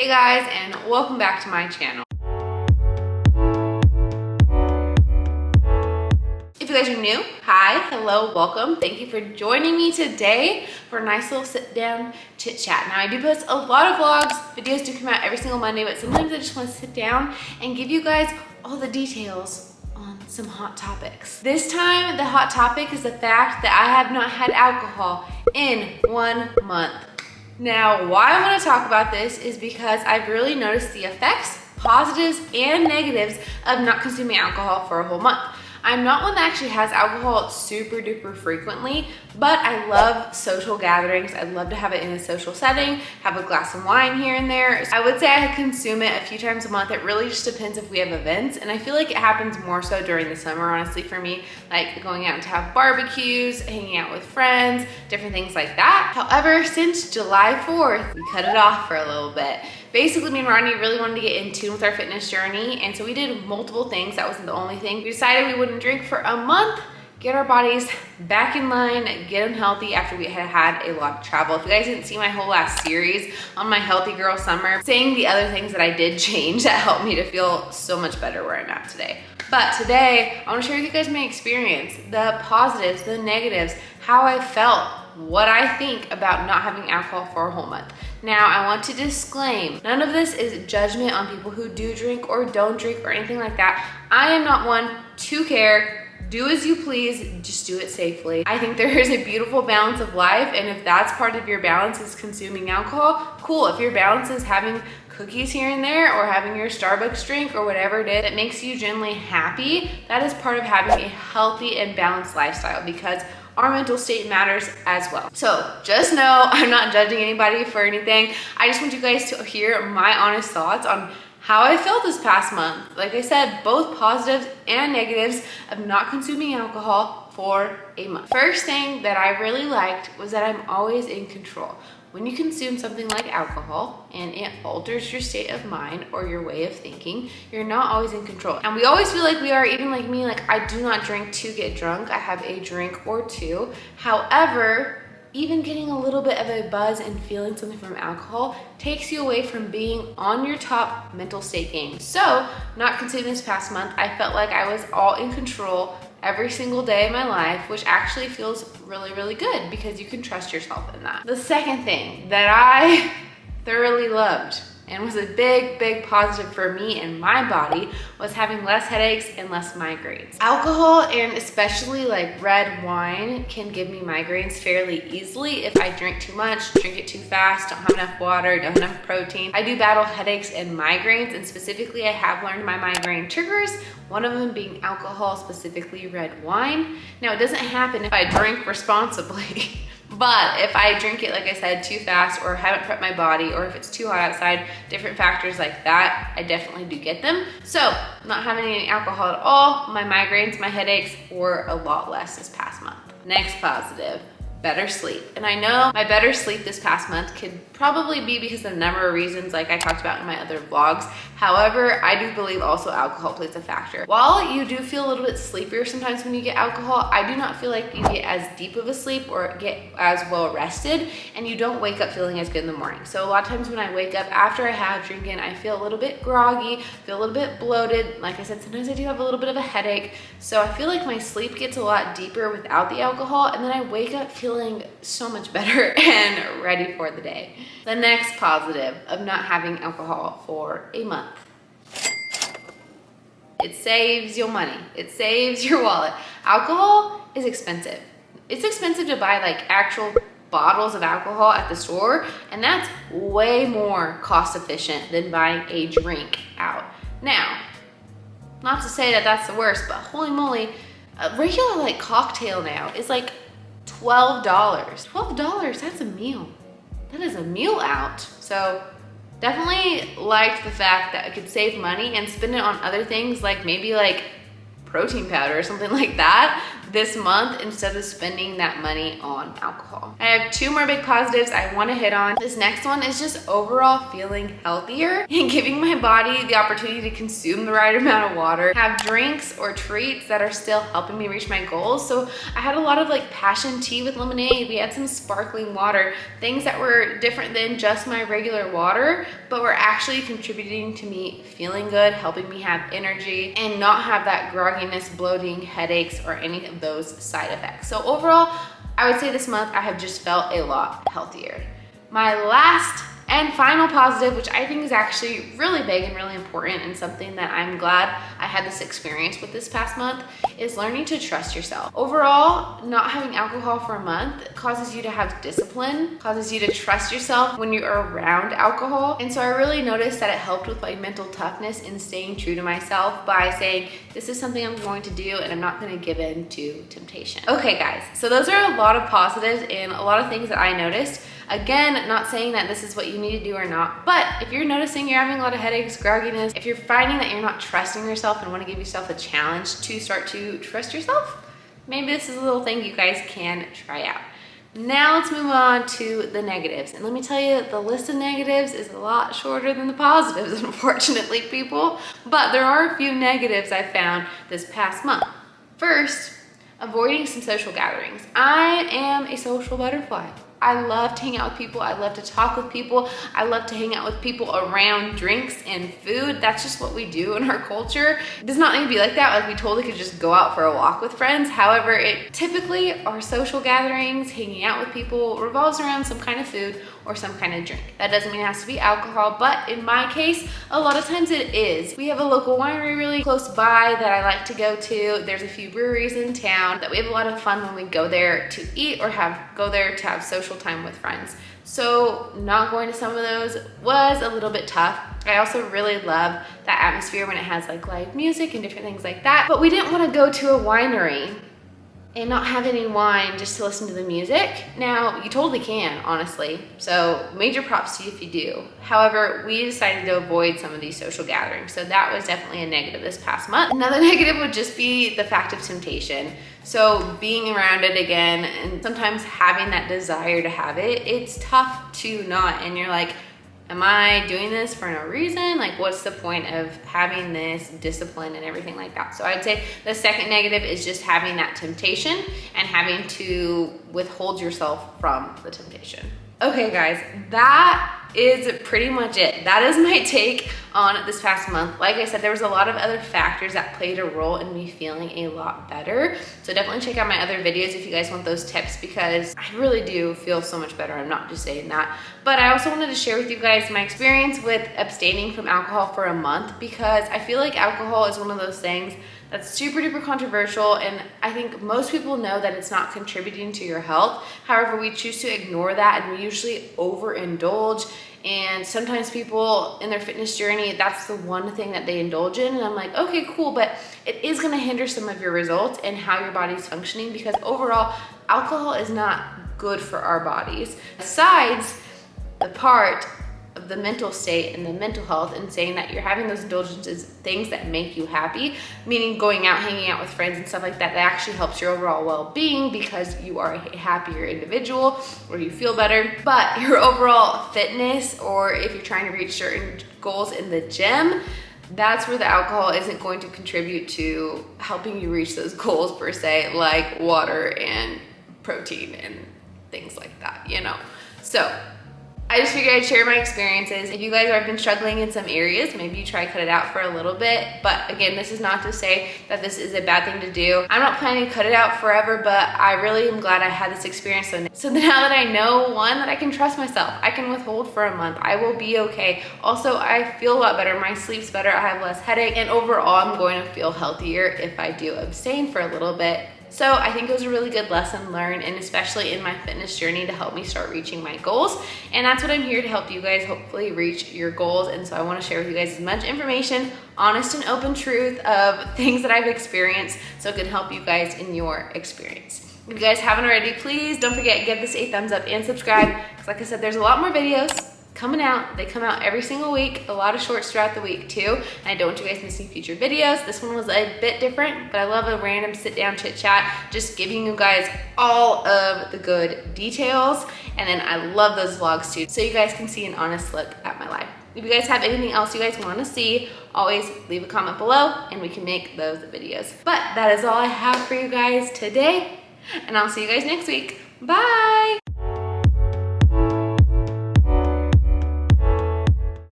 Hey guys, and welcome back to my channel. If you guys are new, hi, hello, welcome. Thank you for joining me today for a nice little sit down chit chat. Now I do post a lot of vlogs, videos do come out every single Monday, but sometimes I just want to sit down and give you guys all the details on some hot topics. This time, the hot topic is the fact that I have not had alcohol in 1 month. Now, why I want to talk about this is because I've really noticed the effects, positives and negatives of not consuming alcohol for a whole month. I'm not one that actually has alcohol super duper frequently, but I love social gatherings. I love to have it in a social setting, have a glass of wine here and there. I would say I consume it a few times a month. It really just depends if we have events, and I feel like it happens more so during the summer, honestly, for me, like going out to have barbecues, hanging out with friends, different things like that. However, since July 4th, we cut it off for a little bit. Basically, me and Rodney really wanted to get in tune with our fitness journey, and so we did multiple things. That wasn't the only thing. We decided we wouldn't drink for a month, get our bodies back in line, get them healthy after we had had a lot of travel. If you guys didn't see my whole last series on my Healthy Girl Summer, saying the other things that I did change that helped me to feel so much better where I'm at today. But today, I want to share with you guys my experience, the positives, the negatives, how I felt, what I think about not having alcohol for a whole month. Now, I want to disclaim, none of this is judgment on people who do drink or don't drink or anything like that. I am not one to care. Do as you please, just do it safely. I think there is a beautiful balance of life, and if that's part of your balance is consuming alcohol, cool. If your balance is having cookies here and there or having your Starbucks drink or whatever it is that makes you genuinely happy, that is part of having a healthy and balanced lifestyle, because our mental state matters as well. So just know I'm not judging anybody for anything. I just want you guys to hear my honest thoughts on how I felt this past month. Like I said, both positives and negatives of not consuming alcohol for a month. First thing that I really liked was that I'm always in control. When you consume something like alcohol and it alters your state of mind or your way of thinking, you're not always in control. And we always feel like we are, even like me, like I do not drink to get drunk. I have a drink or two. However, even getting a little bit of a buzz and feeling something from alcohol takes you away from being on your top mental state game. So, not consuming this past month, I felt like I was all in control every single day of my life, which actually feels really, really good because you can trust yourself in that. The second thing that I thoroughly loved and was a big, big positive for me and my body was having less headaches and less migraines. Alcohol, and especially like red wine, can give me migraines fairly easily if I drink too much, drink it too fast, don't have enough water, don't have enough protein. I do battle headaches and migraines, and specifically I have learned my migraine triggers, one of them being alcohol, specifically red wine. Now, it doesn't happen if I drink responsibly. But if I drink it, like I said, too fast, or haven't prepped my body, or if it's too hot outside, different factors like that, I definitely do get them. So not having any alcohol at all, my migraines, my headaches were a lot less this past month. Next positive, better sleep. And I know my better sleep this past month could probably be because of a number of reasons like I talked about in my other vlogs. However, I do believe also alcohol plays a factor. While you do feel a little bit sleepier sometimes when you get alcohol, I do not feel like you get as deep of a sleep or get as well rested, and you don't wake up feeling as good in the morning. So a lot of times when I wake up after I have drinking, I feel a little bit groggy, feel a little bit bloated. Like I said, sometimes I do have a little bit of a headache. So I feel like my sleep gets a lot deeper without the alcohol, and then I wake up feeling so much better and ready for the day. The next positive of not having alcohol for a month. It saves your money. It saves your wallet. Alcohol is expensive. It's expensive to buy like actual bottles of alcohol at the store, and that's way more cost efficient than buying a drink out. Now, not to say that that's the worst, but holy moly, a regular like cocktail now is like $12. $12, that's a meal. That is a meal out. So definitely liked the fact that I could save money and spend it on other things, like maybe like protein powder or something like that, this month instead of spending that money on alcohol. I have 2 more big positives I want to hit on. This next one is just overall feeling healthier and giving my body the opportunity to consume the right amount of water, have drinks or treats that are still helping me reach my goals. So I had a lot of like passion tea with lemonade. We had some sparkling water, things that were different than just my regular water, but were actually contributing to me feeling good, helping me have energy and not have that grogginess, bloating, headaches, or any of those side effects. So overall, I would say this month I have just felt a lot healthier. My last and final positive, which I think is actually really big and really important and something that I'm glad I had this experience with this past month, is learning to trust yourself. Overall, not having alcohol for a month causes you to have discipline, causes you to trust yourself when you're around alcohol. And so I really noticed that it helped with my mental toughness in staying true to myself by saying, this is something I'm going to do and I'm not going to give in to temptation. Okay guys, so those are a lot of positives and a lot of things that I noticed. Again, not saying that this is what you need to do or not, but if you're noticing you're having a lot of headaches, grogginess, if you're finding that you're not trusting yourself and want to give yourself a challenge to start to trust yourself, maybe this is a little thing you guys can try out. Now let's move on to the negatives. And let me tell you, the list of negatives is a lot shorter than the positives, unfortunately, people. But there are a few negatives I found this past month. First, avoiding some social gatherings. I am a social butterfly. I love to hang out with people. I love to talk with people. I love to hang out with people around drinks and food. That's just what we do in our culture. It does not need to be like that. Like, we totally could just go out for a walk with friends. However, it typically, our social gatherings, hanging out with people, revolves around some kind of food or some kind of drink. That doesn't mean it has to be alcohol, but in my case, a lot of times it is. We have a local winery really close by that I like to go to. There's a few breweries in town that we have a lot of fun when we go there to eat or go there to have social time with friends. So not going to some of those was a little bit tough. I also really love that atmosphere when it has like live music and different things like that. But we didn't want to go to a winery and not have any wine just to listen to the music. Now, you totally can, honestly. So major props to you if you do. However, we decided to avoid some of these social gatherings. So that was definitely a negative this past month. Another negative would just be the fact of temptation. So being around it again and sometimes having that desire to have it, it's tough to not. And you're like, am I doing this for no reason? Like, what's the point of having this discipline and everything like that? So I'd say the second negative is just having that temptation and having to withhold yourself from the temptation. Okay guys, that is pretty much it. That is my take on this past month. Like I said, there was a lot of other factors that played a role in me feeling a lot better. So definitely check out my other videos if you guys want those tips, because I really do feel so much better. I'm not just saying that. But I also wanted to share with you guys my experience with abstaining from alcohol for a month, because I feel like alcohol is one of those things that's super duper controversial, and I think most people know that it's not contributing to your health. However, we choose to ignore that and we usually overindulge, and sometimes people in their fitness journey, that's the one thing that they indulge in, and I'm like, okay, cool, but it is gonna hinder some of your results and how your body's functioning, because overall, alcohol is not good for our bodies. Besides the part of the mental state and the mental health, and saying that you're having those indulgences, things that make you happy, meaning going out, hanging out with friends and stuff like that, that actually helps your overall well-being because you are a happier individual or you feel better. But your overall fitness, or if you're trying to reach certain goals in the gym, that's where the alcohol isn't going to contribute to helping you reach those goals per se, like water and protein and things like that, you know? So I just figured I'd share my experiences. If you guys have been struggling in some areas, maybe you try to cut it out for a little bit. But again, this is not to say that this is a bad thing to do. I'm not planning to cut it out forever, but I really am glad I had this experience. So now that I know, one, that I can trust myself, I can withhold for a month, I will be okay. Also, I feel a lot better, my sleep's better, I have less headache, and overall, I'm going to feel healthier if I do abstain for a little bit. So I think it was a really good lesson learned, and especially in my fitness journey to help me start reaching my goals. And that's what I'm here to help you guys hopefully reach your goals. And so I want to share with you guys as much information, honest and open truth of things that I've experienced, so it can help you guys in your experience. If you guys haven't already, please don't forget, give this a thumbs up and subscribe. Because like I said, there's a lot more videos coming out. They come out every single week, a lot of shorts throughout the week too. And I don't want you guys missing future videos. This one was a bit different, but I love a random sit down chit chat, just giving you guys all of the good details. And then I love those vlogs too, so you guys can see an honest look at my life. If you guys have anything else you guys want to see, always leave a comment below and we can make those videos. But that is all I have for you guys today, and I'll see you guys next week. Bye.